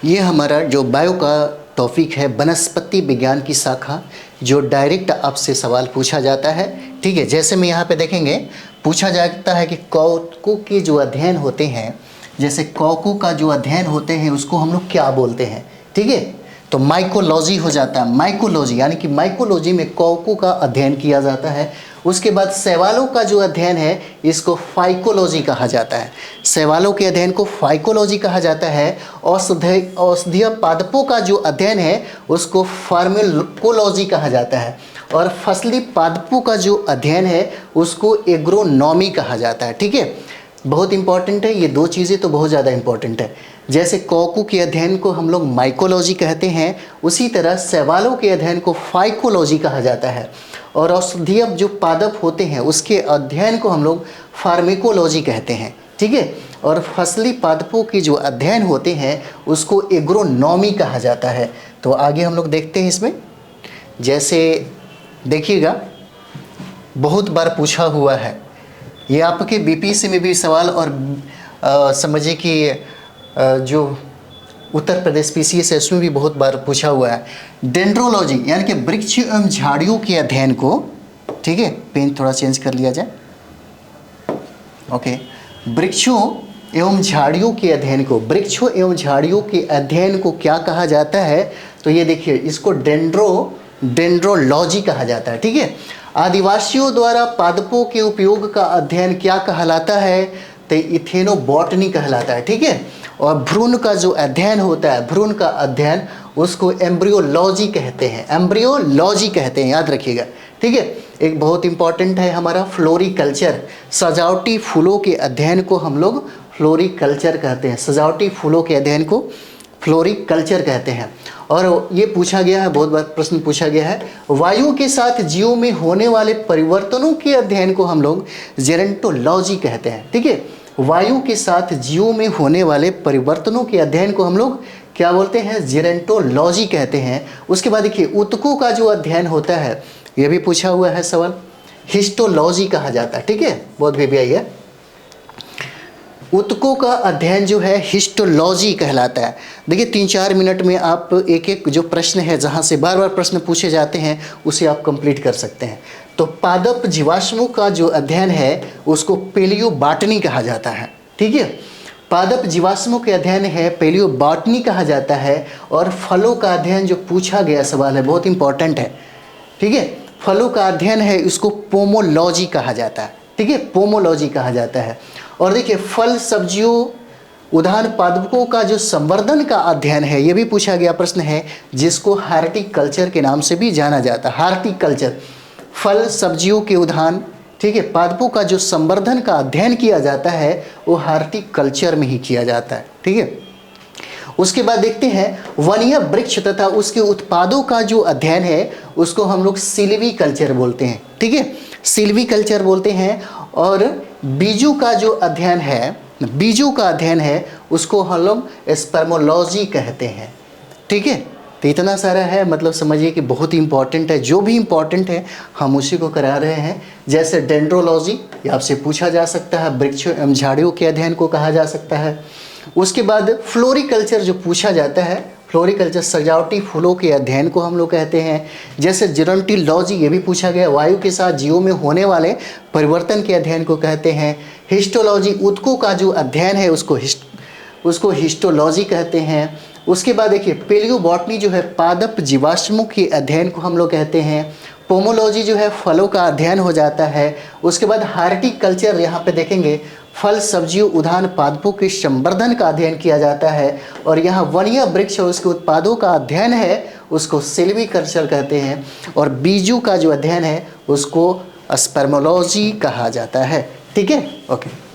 ये हमारा जो बायो का टॉपिक है, वनस्पति विज्ञान की शाखा, जो डायरेक्ट आपसे सवाल पूछा जाता है। ठीक है, जैसे मैं यहाँ पे देखेंगे पूछा जाता है कि कौतुकों के जो अध्ययन होते हैं, जैसे कौतुकों का जो अध्ययन होते हैं उसको हम लोग क्या बोलते हैं। ठीक है, तो माइकोलॉजी हो जाता है। माइकोलॉजी यानी कि माइकोलॉजी में कौतुकों का अध्ययन किया जाता है। उसके बाद शैवालों का जो अध्ययन है इसको फाइकोलॉजी कहा जाता है। शैवालों के अध्ययन को फाइकोलॉजी कहा जाता है। औषधीय पादपों का जो अध्ययन है उसको फार्माकोलॉजी कहा जाता है। और फसली पादपों का जो अध्ययन है उसको एग्रोनॉमी कहा जाता है। ठीक है, बहुत इंपॉर्टेंट है ये दो चीज़ें, तो बहुत ज़्यादा इंपॉर्टेंट है। जैसे कौतुकों के अध्ययन को हम लोग माइकोलॉजी कहते हैं, उसी तरह शैवालों के अध्ययन को फाइकोलॉजी कहा जाता है। और औषधीय जो पादप होते हैं उसके अध्ययन को हम लोग फार्माकोलॉजी कहते हैं। ठीक है, और फसली पादपों के जो अध्ययन होते हैं उसको एग्रोनॉमी कहा जाता है। तो आगे हम लोग देखते हैं इसमें, जैसे देखिएगा बहुत बार पूछा हुआ है ये, आपके बीपीएससी में भी सवाल, और समझिए कि जो उत्तर प्रदेश पीसीएस है उसमें भी बहुत बार पूछा हुआ है। डेंड्रोलॉजी यानी कि वृक्ष एवं झाड़ियों के अध्ययन को, ठीक है, पेन थोड़ा चेंज कर लिया जाए। ओके, वृक्षों एवं झाड़ियों के अध्ययन को, वृक्षों एवं झाड़ियों के अध्ययन को क्या कहा जाता है, तो ये देखिए इसको डेंड्रोलॉजी कहा जाता है। ठीक है, आदिवासियों द्वारा पादपों के उपयोग का अध्ययन क्या कहलाता है, तो इथेनोबॉटनी कहलाता है। ठीक है, और भ्रूण का जो अध्ययन होता है, भ्रूण का अध्ययन उसको एम्ब्रियोलॉजी कहते हैं। एम्ब्रियोलॉजी कहते हैं, याद रखिएगा। ठीक है, एक बहुत इंपॉर्टेंट है हमारा फ्लोरिकल्चर, सजावटी फूलों के अध्ययन को हम लोग फ्लोरिकल्चर कहते हैं। सजावटी फूलों के अध्ययन को फ्लोरिकल्चर कहते हैं। और ये पूछा गया है, बहुत बार प्रश्न पूछा गया है, वायु के साथ जीवों में होने वाले परिवर्तनों के अध्ययन को हम लोग जेरेंटोलॉजी कहते हैं। ठीक है, वायु के साथ जीवों में होने वाले परिवर्तनों के अध्ययन को हम लोग क्या बोलते हैं, जेरेंटोलॉजी कहते हैं। उसके बाद देखिए ऊतकों का जो अध्ययन होता है, ये भी पूछा हुआ है सवाल, हिस्टोलॉजी कहा जाता है। ठीक है, बहुत भी आई है। ऊतकों का अध्ययन जो है हिस्टोलॉजी कहलाता है। देखिए 3-4 मिनट में आप एक एक जो प्रश्न है, जहाँ से बार बार प्रश्न पूछे जाते हैं उसे आप कंप्लीट कर सकते हैं। तो पादप जीवाश्मों का जो अध्ययन है उसको पेलियोबॉटनी कहा जाता है। ठीक है, पादप जीवाश्मों के अध्ययन है पेलियोबॉटनी कहा जाता है। और फलों का अध्ययन जो पूछा गया सवाल है, बहुत इंपॉर्टेंट है। ठीक है, फलों का अध्ययन है उसको पोमोलॉजी कहा जाता है। ठीक है, पोमोलॉजी कहा जाता है। और देखिए फल सब्जियों उद्यान पादपों का जो संवर्धन का अध्ययन है, ये भी पूछा गया प्रश्न है, जिसको हार्टिकल्चर के नाम से भी जाना जाता है। हार्टिकल्चर, फल सब्जियों के उद्यान, ठीक है, पादपों का जो संवर्धन का अध्ययन किया जाता है वो हार्टिकल्चर में ही किया जाता है। ठीक है, उसके बाद देखते हैं वनीय वृक्ष तथा उसके उत्पादों का जो अध्ययन है उसको हम लोग सिल्वीकल्चर बोलते हैं। ठीक है, सिल्वीकल्चर बोलते हैं। और बीजों का जो अध्ययन है, बीजों का अध्ययन है उसको हम लोग स्पर्मोलॉजी कहते हैं। ठीक है, तो इतना सारा है, मतलब समझिए कि बहुत ही इंपॉर्टेंट है। जो भी इंपॉर्टेंट है हम उसी को करा रहे हैं। जैसे डेंड्रोलॉजी, ये आपसे पूछा जा सकता है, वृक्षों एवं झाड़ियों के अध्ययन को कहा जा सकता है। उसके बाद फ्लोरिकल्चर जो पूछा जाता है, फ्लोरिकल्चर सजावटी फूलों के अध्ययन को हम लोग कहते हैं। जैसे जेरोंटोलॉजी, ये भी पूछा गया, वायु के साथ जीवों में होने वाले परिवर्तन के अध्ययन को कहते हैं। हिस्टोलॉजी, ऊतकों का जो अध्ययन है उसको हिस्टोलॉजी कहते हैं। उसके बाद देखिए पेलियोबॉटनी जो है पादप जीवाश्मों के अध्ययन को हम लोग कहते हैं। पोमोलॉजी जो है फलों का अध्ययन हो जाता है। उसके बाद हार्टिकल्चर, यहाँ पे देखेंगे फल सब्जियों उद्यान पादपों के संवर्धन का अध्ययन किया जाता है। और यहाँ वनीय वृक्ष और उसके उत्पादों का अध्ययन है उसको सिल्वीकल्चर कहते हैं। और बीजों का जो अध्ययन है उसको स्पर्मोलॉजी कहा जाता है। ठीक है, ओके।